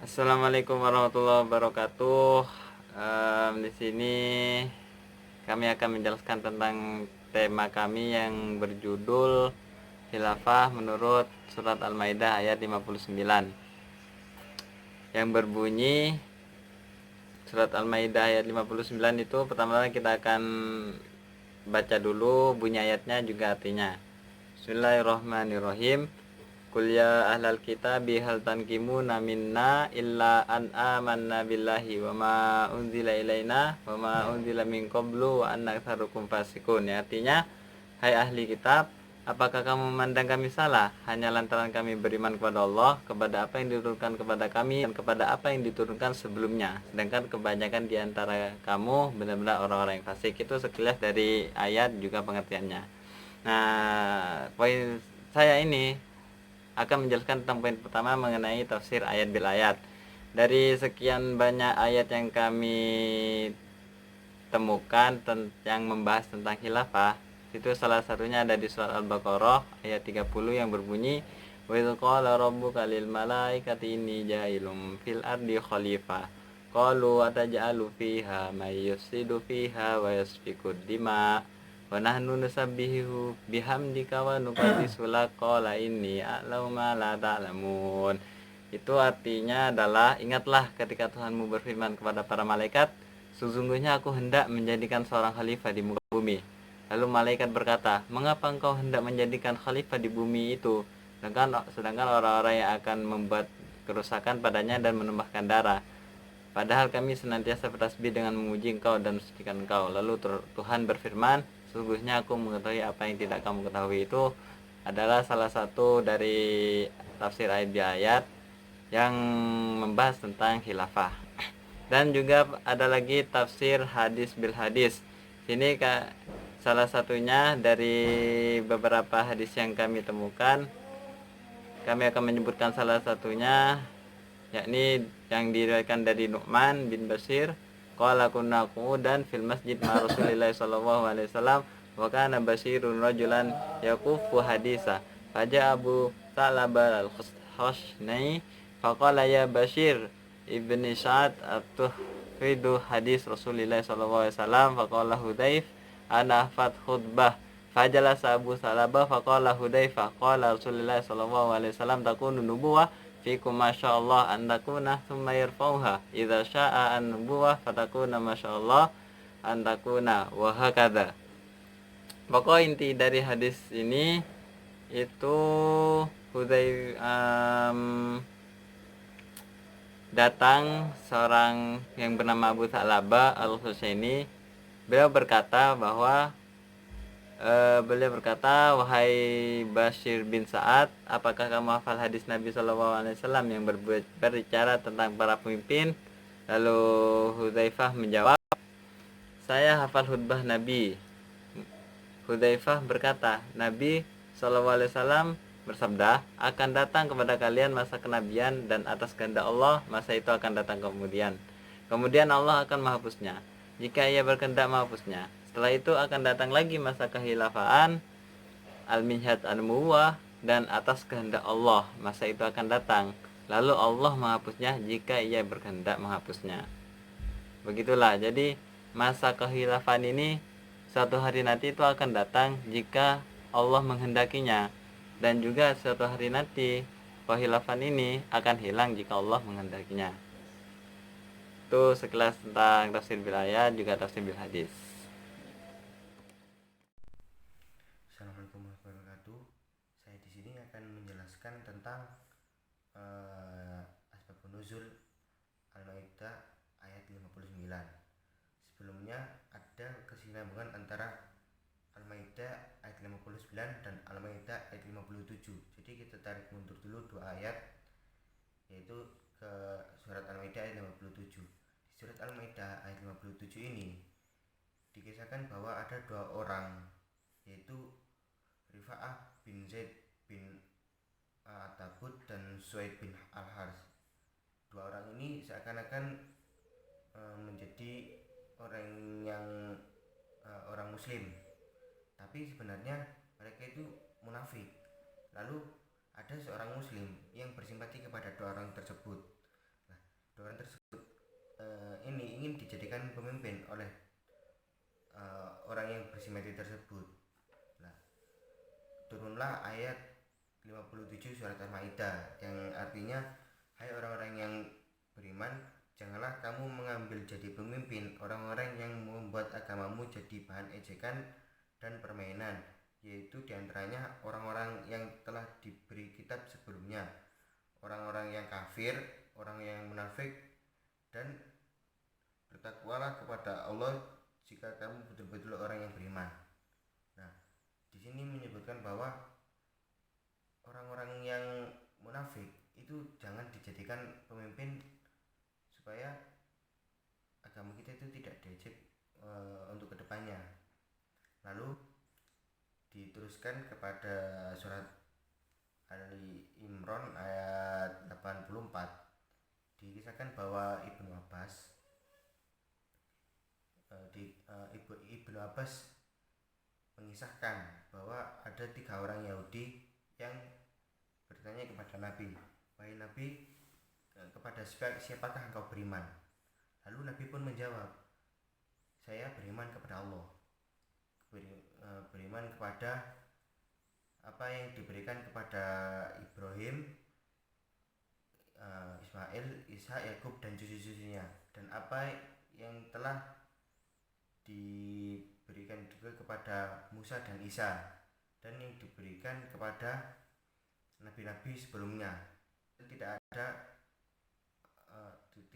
Assalamualaikum warahmatullahi wabarakatuh. Di sini kami akan menjelaskan tentang tema kami yang berjudul Khilafah menurut Surat Al-Maidah ayat 59, yang berbunyi, Surat Al-Maidah ayat 59 itu pertama kita akan baca dulu bunyi ayatnya juga artinya. Bismillahirrahmanirrahim. Qul ya ahlal kitabi hal tankimuna minna illa an amanna billahi wa ma unzila ilaina wa ma unzila min qablu wa anna aktsarukum fasikun. Ya, artinya, hai ahli kitab, apakah kamu memandang kami salah hanya lantaran kami beriman kepada Allah, kepada apa yang diturunkan kepada kami dan kepada apa yang diturunkan sebelumnya, sedangkan kebanyakan di antara kamu benar-benar orang-orang yang fasik. Itu sekilas dari ayat juga pengertiannya. Nah, poin saya ini akan menjelaskan tentang poin pertama mengenai tafsir ayat bil ayat. Dari sekian banyak ayat yang kami temukan yang membahas tentang khilafah, itu salah satunya ada di surat Al-Baqarah ayat 30 yang berbunyi, wa idz qala rabbuka lil malaikati inni ja'ilun fil ardi khalifah qalu ataj'alu fiha may yufsidu fiha wa yasfiku dima wa nahnu nusabbihu bihamdika wa nuqaddisu lak qala inni a'lamu ma la ta'lamun. Itu artinya adalah, ingatlah ketika Tuhanmu berfirman kepada para malaikat, sesungguhnya aku hendak menjadikan seorang khalifah di muka bumi. Lalu malaikat berkata, mengapa engkau hendak menjadikan khalifah di bumi itu, sedangkan orang-orang yang akan membuat kerusakan padanya dan menumpahkan darah? Padahal kami senantiasa bertasbih dengan memuji engkau dan mensucikan engkau. Lalu Tuhan berfirman, sesungguhnya aku mengetahui apa yang tidak kamu ketahui. Itu adalah salah satu dari tafsir ayat yang membahas tentang khilafah. Dan juga ada lagi tafsir hadis bil hadis. Sini salah satunya dari beberapa hadis yang kami temukan, kami akan menyebutkan salah satunya, yakni yang diriwayatkan dari Nu'man bin Bashir, qala kunna qu'udan fil masjid ma Rasulillah sallallahu alaihi wasallam wa kana Bashirun rajulan yaqufu hadisa faja Abu Sa'labah al-Khashni faqala ya Bashir ibni Sa'ad atuhfidu hadis Rasulillah sallallahu alaihi wasallam faqala Hudzaif ana fat khutbah fajalasa Abu Sa'labah faqala Hudzaifah qala Rasulullah sallallahu alaihi wasallam takunu nubuwah fikum masyaallah an takuna thumma yarfauha idza syaa an nubuwah fatakuna masyaallah an takuna wa hakadha. Pokok inti dari hadis ini itu datang seorang yang bernama Abu Sa'labah al-Husaini. Beliau berkata, wahai Bashir bin Sa'ad, apakah kamu hafal hadis Nabi SAW yang berbicara tentang para pemimpin? Lalu Hudzaifah menjawab, saya hafal khutbah Nabi. Hudzaifah berkata, Nabi SAW bersabda, akan datang kepada kalian masa kenabian dan atas kehendak Allah masa itu akan datang kemudian. Kemudian Allah akan menghapusnya jika ia berkehendak menghapusnya. Setelah itu akan datang lagi masa kekhilafaan al-minhaj an-nubuwah dan atas kehendak Allah masa itu akan datang. Lalu Allah menghapusnya jika ia berkehendak menghapusnya. Begitulah, jadi masa kekhilafan ini suatu hari nanti itu akan datang jika Allah menghendakinya, dan juga suatu hari nanti kekhilafan ini akan hilang jika Allah menghendakinya. Itu sekilas tentang tafsir bil ayat juga tafsir bil hadis. Assalamualaikum warahmatullahi wabarakatuh. Saya di sini akan menjelaskan tentang asbabun nuzul Al-Maidah ayat 59. Sebelumnya ada kesinambungan antara Al-Maidah ayat 59 dan Al-Maidah ayat 57. Jadi kita tarik mundur dulu dua ayat, yaitu ke surat Al-Maidah ayat 57. Di surat Al-Maidah ayat 57 ini dikisahkan bahwa ada dua orang, yaitu Rifa'ah bin Zaid bin Atabud dan Suaid bin Al-Haris. Dua orang ini seakan-akan menjadi orang muslim, tapi sebenarnya mereka itu munafik. Lalu ada seorang muslim yang bersimpati kepada dua orang tersebut. Nah, kedua orang tersebut ini ingin dijadikan pemimpin oleh orang yang bersimetri tersebut. Nah, turunlah ayat 57 surat Al-Maidah yang artinya, hai orang-orang yang beriman, janganlah kamu mengambil jadi pemimpin orang-orang yang membuat agamamu jadi bahan ejekan dan permainan, yaitu diantaranya orang-orang yang telah diberi kitab sebelumnya, orang-orang yang kafir, orang yang munafik, dan bertakwalah kepada Allah jika kamu betul-betul orang yang beriman. Nah, di sini menyebutkan bahwa orang-orang yang munafik itu jangan dijadikan pemimpin supaya agama kita itu tidak diejek untuk kedepannya. Lalu diteruskan kepada surat Ali Imran ayat 84, dikisahkan bahwa Ibnu Abbas Ibnu Abbas mengisahkan bahwa ada 3 orang Yahudi yang bertanya kepada Nabi, wahai Nabi, kepada siapakah engkau beriman? Lalu Nabi pun menjawab, saya beriman kepada Allah, beriman kepada apa yang diberikan kepada Ibrahim, Ismail, Ishak, Yakub dan cucu-cucunya, dan apa yang telah diberikan juga kepada Musa dan Isa, dan yang diberikan kepada nabi-nabi sebelumnya. Tidak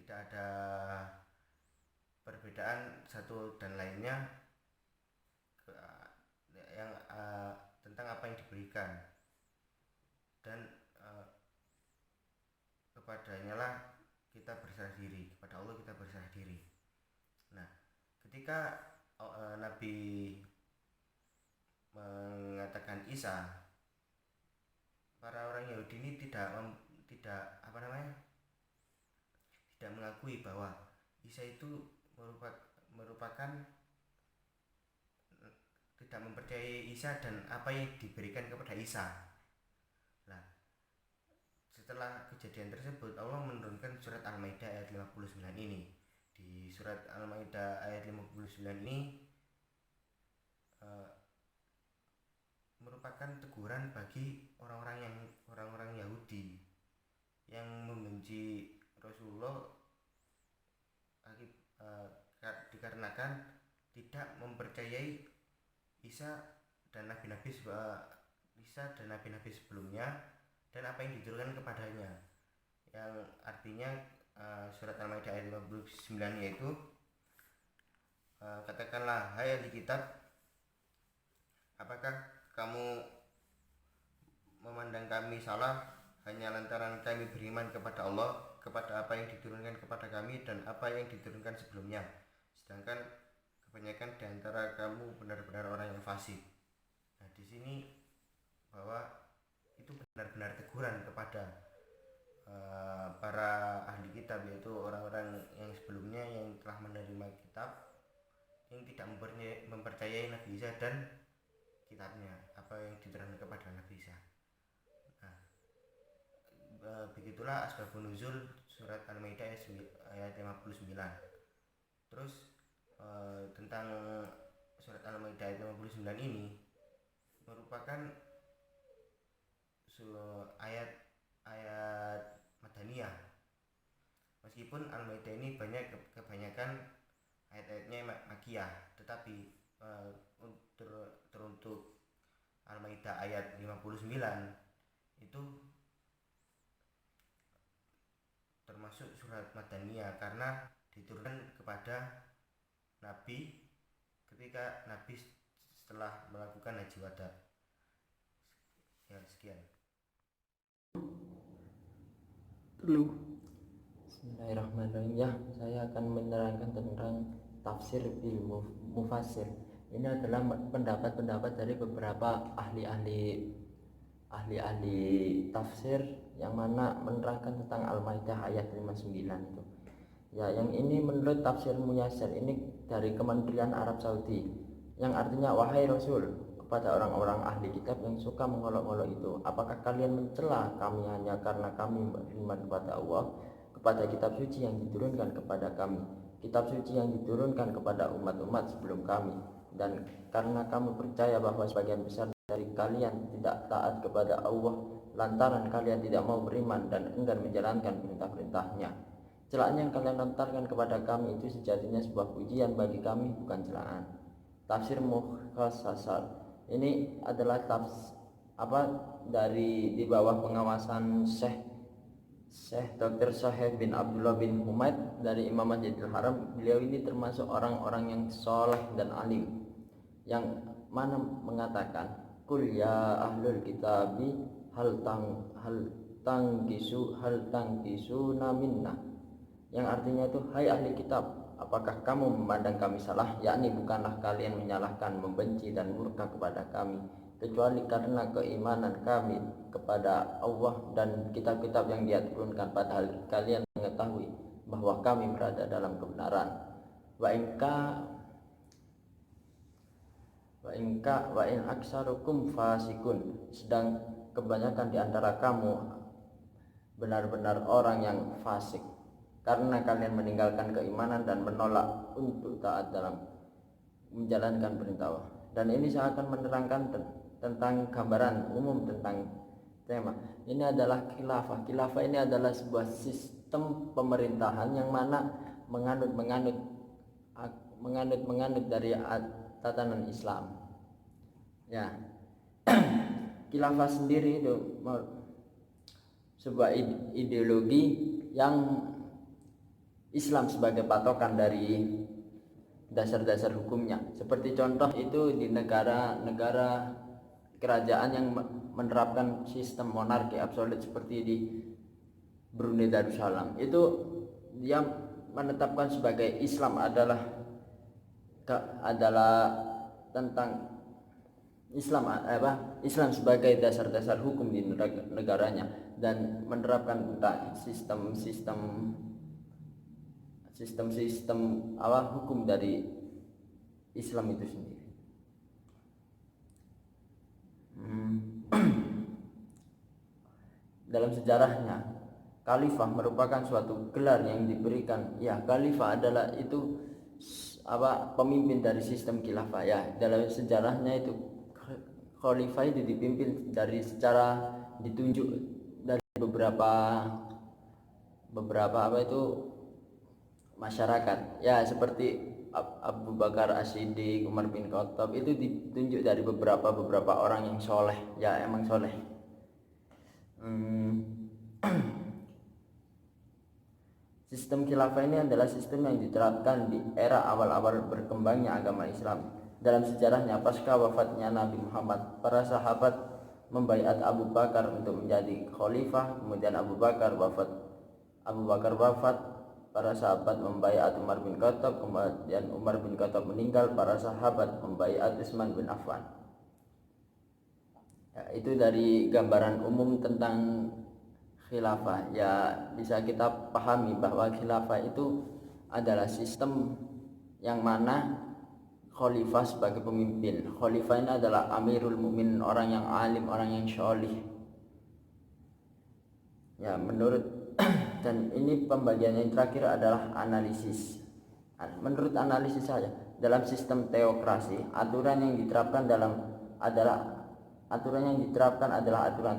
ada perbedaan satu dan lainnya yang tentang apa yang diberikan, dan kepadanya lah kita berserah diri, kepada Allah kita berserah diri. Nah, ketika Nabi mengatakan Isa, para orang Yahudi ini tidak mengakui bahwa Isa itu merupakan tidak mempercayai Isa dan apa yang diberikan kepada Isa. Nah, setelah kejadian tersebut Allah menurunkan surat Al-Maidah ayat 59 ini. Di surat Al-Maidah ayat 59 ini merupakan teguran bagi orang-orang Yahudi yang membenci Rasulullah dikarenakan tidak mempercayai Isa dan nabi-nabi sebelumnya dan apa yang diturunkan kepadanya, yang artinya surat Al-Maidah ayat 59 yaitu, katakanlah, hai ahli kitab, apakah kamu memandang kami salah hanya lantaran kami beriman kepada Allah, kepada apa yang diturunkan kepada kami dan apa yang diturunkan sebelumnya, sedangkan kebanyakan di antara kamu benar-benar orang yang fasik. Nah, di sini bahwa itu benar-benar teguran kepada para ahli kitab, yaitu orang-orang yang sebelumnya yang telah menerima kitab, yang tidak mempercayai Nabi Isa dan kitabnya, apa yang diturunkan kepada Nabi Isa. Nah, begitulah asbabun nuzul surat Al-Maidah ayat 59. Terus tentang surat Al-Maidah ayat 59 ini merupakan ayat Madaniyah. Meskipun Al-Maidah ini kebanyakan ayat-ayatnya Makkiyah, tetapi teruntuk Al-Maidah ayat 59 itu termasuk surat Madaniyah karena diturunkan kepada Nabi ketika Nabi setelah melakukan haji wada. Ya, sekian. Bismillahirrahmanirrahim. Ya, saya akan menerangkan tentang tafsir bil mufassir. Ini adalah pendapat-pendapat dari beberapa ahli-ahli tafsir yang mana menerangkan tentang Al-Maidah ayat 59 itu. Ya, yang ini menurut tafsir Muyassir ini dari Kementerian Arab Saudi, yang artinya, wahai Rasul, kepada orang-orang ahli kitab yang suka mengolok-olok itu, apakah kalian mencela kami hanya karena kami beriman kepada Allah, kepada kitab suci yang diturunkan kepada kami, kitab suci yang diturunkan kepada umat-umat sebelum kami, dan karena kamu percaya bahwa sebagian besar dari kalian tidak taat kepada Allah lantaran kalian tidak mau beriman dan enggan menjalankan perintah-perintahnya. Celaan yang kalian lontarkan kepada kami itu sejatinya sebuah pujian bagi kami, bukan celaan. Tafsir Mukhassasar ini adalah dari di bawah pengawasan Syekh Dr. Syahid bin Abdullah bin Humaid dari Imam Masjidil Haram. Beliau ini termasuk orang-orang yang soleh dan alim, yang mana mengatakan, "Qul ya ahlul kitabi hal tangkisuna minna," yang artinya itu, hai ahli kitab, apakah kamu memandang kami salah, yakni bukanlah kalian menyalahkan, membenci dan murka kepada kami, kecuali karena keimanan kami kepada Allah dan kitab-kitab yang Dia turunkan, padahal kalian mengetahui bahwa kami berada dalam kebenaran. Wa in aksarukum fasikun, sedang kebanyakan di antara kamu benar-benar orang yang fasik, karena kalian meninggalkan keimanan dan menolak untuk taat dalam menjalankan perintah Allah. Dan ini saya akan menerangkan tentang gambaran umum tentang tema. Ini adalah khilafah. Khilafah ini adalah sebuah sistem pemerintahan yang mana menganut dari tatanan Islam. Ya, khilafah sendiri itu sebuah ideologi yang Islam sebagai patokan dari dasar-dasar hukumnya. Seperti contoh itu di negara-negara kerajaan yang menerapkan sistem monarki absolut seperti di Brunei Darussalam, itu dia menetapkan sebagai Islam adalah tentang Islam sebagai dasar-dasar hukum di negaranya, dan menerapkan sistem hukum dari Islam itu sendiri. Dalam sejarahnya, khalifah merupakan suatu gelar yang diberikan. Ya, khalifah adalah itu pemimpin dari sistem khilafah. Ya, dalam sejarahnya itu khalifah itu dipimpin dari secara ditunjuk dari beberapa masyarakat. Ya, seperti Abu Bakar As-Siddiq, Umar bin Khattab, itu ditunjuk dari beberapa orang yang soleh. Ya, emang soleh. Sistem khilafah ini adalah sistem yang diterapkan di era awal-awal berkembangnya agama Islam. Dalam sejarahnya, pasca wafatnya Nabi Muhammad, para sahabat membaiat Abu Bakar untuk menjadi khalifah. Kemudian Abu Bakar wafat, para sahabat membaiat Umar bin Khattab. Kemudian Umar bin Khattab meninggal, para sahabat membaiat Utsman bin Affan. Ya, itu dari gambaran umum tentang khilafah. Ya, bisa kita pahami bahwa khilafah itu adalah sistem yang mana khalifah sebagai pemimpin. Khalifah ini adalah Amirul Mukminin, orang yang alim, orang yang sholih. Ya, dan ini pembagian yang terakhir aturan analisis. Menurut analisis saya, dalam sistem teokrasi, aturan yang diterapkan adalah aturan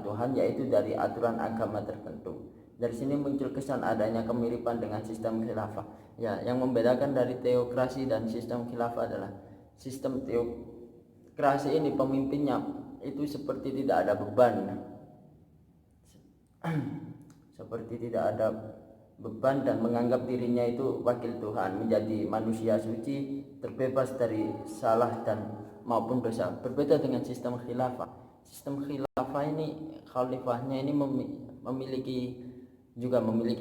Tuhan, yaitu dari aturan agama tertentu. Dari sini muncul kesan adanya kemiripan dengan sistem khilafah. Ya, yang membedakan dari teokrasi dan sistem khilafah adalah sistem teokrasi ini pemimpinnya itu seperti tidak ada beban. Dan menganggap dirinya itu wakil Tuhan, menjadi manusia suci, terbebas dari salah dan maupun dosa. Berbeda dengan sistem khilafah. Sistem khilafah ini, khalifahnya ini memiliki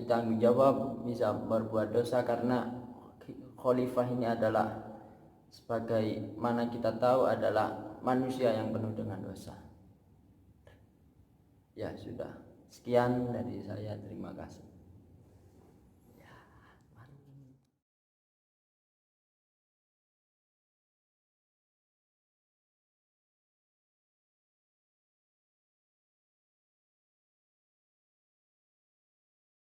tanggung jawab, bisa berbuat dosa, karena khalifah ini adalah, sebagaimana kita tahu, adalah manusia yang penuh dengan dosa. Ya, sudah. Sekian dari saya, terima kasih.